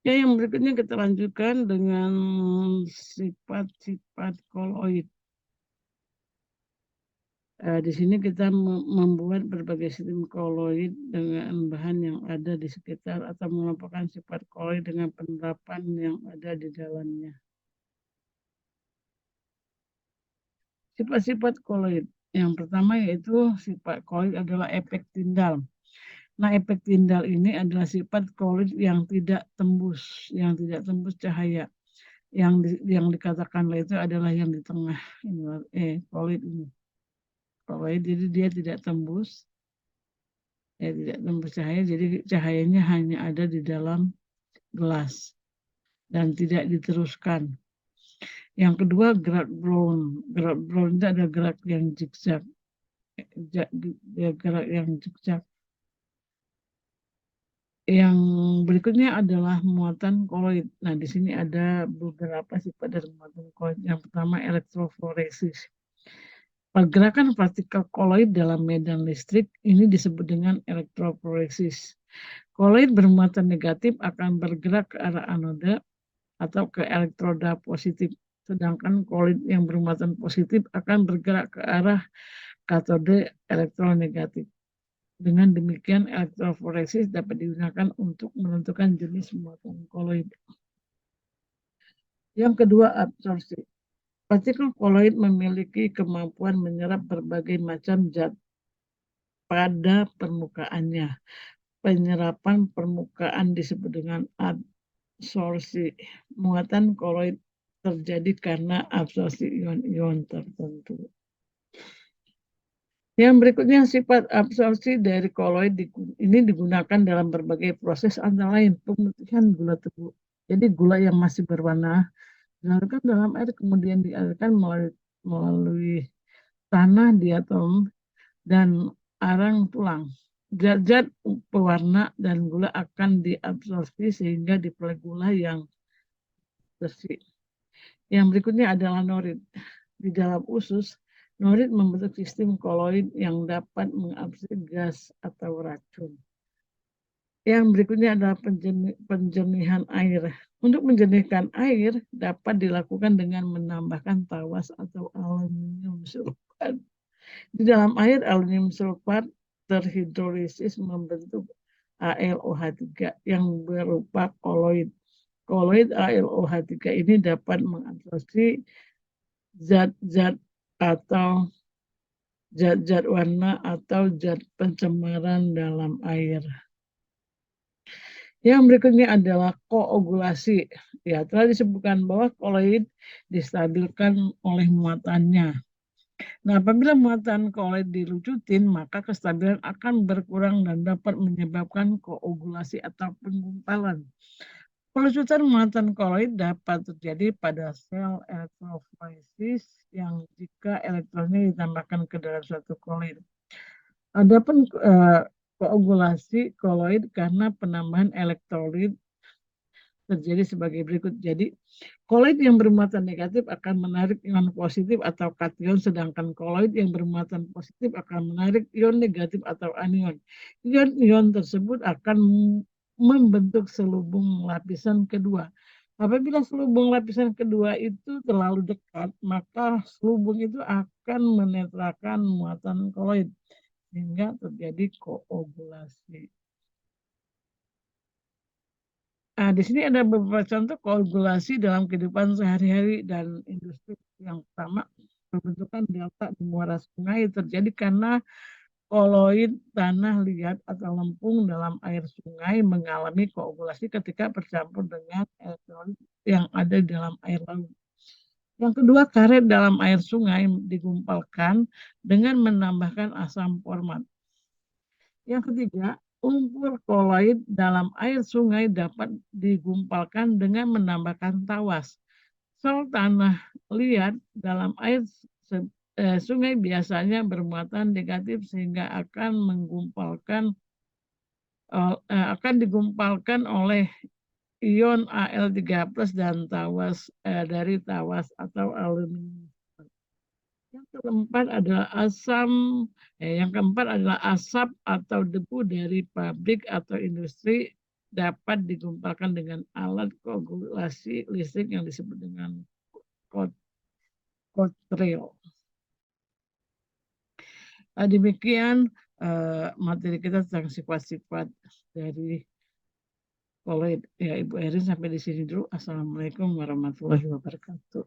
Ya, yang berikutnya kita lanjutkan dengan sifat-sifat koloid. Di sini kita membuat berbagai sistem koloid dengan bahan yang ada di sekitar atau mengelompokkan sifat koloid dengan penerapan yang ada di dalamnya. Sifat-sifat koloid. Yang pertama yaitu sifat koloid adalah efek tindal. Nah, efek tindal ini adalah sifat koloid yang tidak tembus cahaya. Yang dikatakan itu adalah yang di tengah koloid ini. Koloid jadi dia tidak tembus cahaya, jadi cahayanya hanya ada di dalam gelas dan tidak diteruskan. Yang kedua, gerak brown. Gerak brown itu ada gerak yang zigzag. Gerak yang zigzag. Yang berikutnya adalah muatan koloid. Nah, di sini ada beberapa sifat dari muatan koloid. Yang pertama, elektroforesis. Pergerakan partikel koloid dalam medan listrik ini disebut dengan elektroforesis. Koloid bermuatan negatif akan bergerak ke arah anoda atau ke elektroda positif. Sedangkan koloid yang bermuatan positif akan bergerak ke arah katode elektronegatif. Dengan demikian, elektroforesis dapat digunakan untuk menentukan jenis muatan koloid. Yang kedua, absorpsi. Partikel koloid memiliki kemampuan menyerap berbagai macam zat pada permukaannya. Penyerapan permukaan disebut dengan absorpsi. Muatan koloid terjadi karena absorpsi ion-ion tertentu. Yang berikutnya, sifat absorpsi dari koloid ini digunakan dalam berbagai proses antara lain pemutihan gula tebu. Jadi gula yang masih berwarna dilarutkan dalam air kemudian dialirkan melalui tanah diatom dan arang tulang. Zat-zat pewarna dan gula akan diabsorpsi sehingga diperoleh gula yang bersih. Yang berikutnya adalah norit. Di dalam usus, norit membentuk sistem koloid yang dapat mengabsorpsi gas atau racun. Yang berikutnya adalah penjernihan air. Untuk menjernihkan air dapat dilakukan dengan menambahkan tawas atau aluminium sulfat. Di dalam air, aluminium sulfat terhidrolisis membentuk AlOH3 yang berupa koloid. Koloid AlOH3 ini dapat mengabsorpsi zat-zat atau zat-zat warna atau zat pencemaran dalam air. Yang berikutnya adalah koagulasi. Ya, telah disebutkan bahwa koloid distabilkan oleh muatannya. Nah, apabila muatan koloid dilucutin, maka kestabilan akan berkurang dan dapat menyebabkan koagulasi atau penggumpalan. Pelucutan muatan koloid dapat terjadi pada sel elektroforesis yang jika elektronnya ditambahkan ke dalam suatu koloid. Adapun koagulasi koloid karena penambahan elektrolit terjadi sebagai berikut. Jadi, koloid yang bermuatan negatif akan menarik ion positif atau kation, sedangkan koloid yang bermuatan positif akan menarik ion negatif atau anion. Ion-ion tersebut akan membentuk selubung lapisan kedua. Apabila selubung lapisan kedua itu terlalu dekat, maka selubung itu akan menetralkan muatan koloid sehingga terjadi koagulasi. Nah, di sini ada beberapa contoh koagulasi dalam kehidupan sehari-hari dan industri. Yang pertama, pembentukan delta di muara sungai terjadi karena koloid tanah liat atau lempung dalam air sungai mengalami koagulasi ketika bercampur dengan elektrolit yang ada di dalam air laut. Yang kedua, karet dalam air sungai digumpalkan dengan menambahkan asam format. Yang ketiga, umpur koloid dalam air sungai dapat digumpalkan dengan menambahkan tawas. Sel tanah liat dalam air sungai biasanya bermuatan negatif sehingga akan digumpalkan oleh ion Al3+ dan tawas dari tawas atau aluminium. Yang keempat adalah asap atau debu dari pabrik atau industri dapat digumpalkan dengan alat koagulasi listrik yang disebut dengan Cotrell. Demikian materi kita tentang sifat-sifat dari koloid. Ya, Ibu Erin sampai di sini dulu. Assalamualaikum warahmatullahi wabarakatuh.